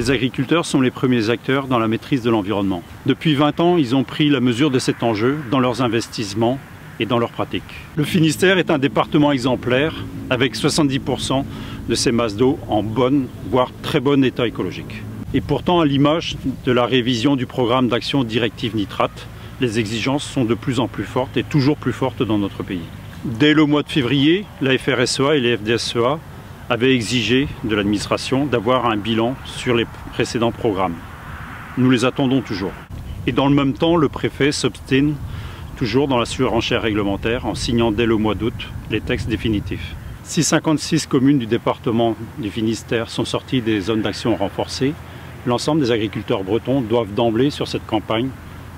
Les agriculteurs sont les premiers acteurs dans la maîtrise de l'environnement. Depuis 20 ans, ils ont pris la mesure de cet enjeu dans leurs investissements et dans leurs pratiques. Le Finistère est un département exemplaire avec 70% de ses masses d'eau en bon, voire très bon état écologique. Et pourtant, à l'image de la révision du programme d'action directive nitrate, les exigences sont de plus en plus fortes et toujours plus fortes dans notre pays. Dès le mois de février, la FRSEA et les FDSEA avaient exigé de l'administration d'avoir un bilan sur les précédents programmes. Nous les attendons toujours. Et dans le même temps, le préfet s'obstine toujours dans la surenchère réglementaire en signant dès le mois d'août les textes définitifs. Si 56 communes du département du Finistère sont sorties des zones d'action renforcées, l'ensemble des agriculteurs bretons doivent d'emblée sur cette campagne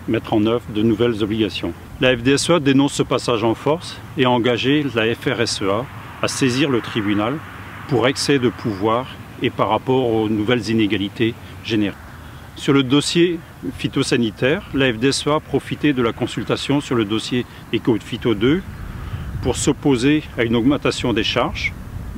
mettre en œuvre de nouvelles obligations. La FDSEA dénonce ce passage en force et a engagé la FRSEA à saisir le tribunal pour excès de pouvoir et par rapport aux nouvelles inégalités générées. Sur le dossier phytosanitaire, la FDSEA a profité de la consultation sur le dossier Éco-Phyto 2 pour s'opposer à une augmentation des charges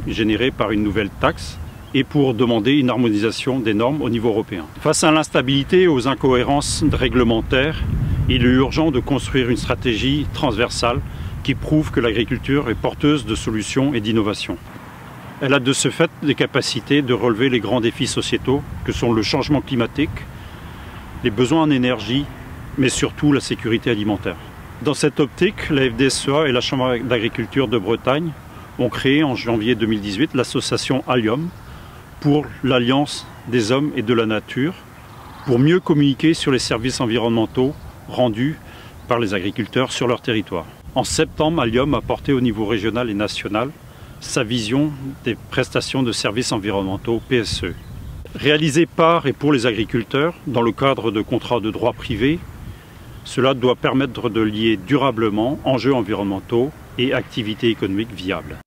générées par une nouvelle taxe et pour demander une harmonisation des normes au niveau européen. Face à l'instabilité et aux incohérences réglementaires, il est urgent de construire une stratégie transversale qui prouve que l'agriculture est porteuse de solutions et d'innovations. Elle a de ce fait des capacités de relever les grands défis sociétaux que sont le changement climatique, les besoins en énergie, mais surtout la sécurité alimentaire. Dans cette optique, la FDSEA et la Chambre d'agriculture de Bretagne ont créé en janvier 2018 l'association Allium pour l'Alliance des hommes et de la nature, pour mieux communiquer sur les services environnementaux rendus par les agriculteurs sur leur territoire. En septembre, Allium a porté au niveau régional et national sa vision des prestations de services environnementaux PSE. Réalisées par et pour les agriculteurs dans le cadre de contrats de droit privé, cela doit permettre de lier durablement enjeux environnementaux et activités économiques viables.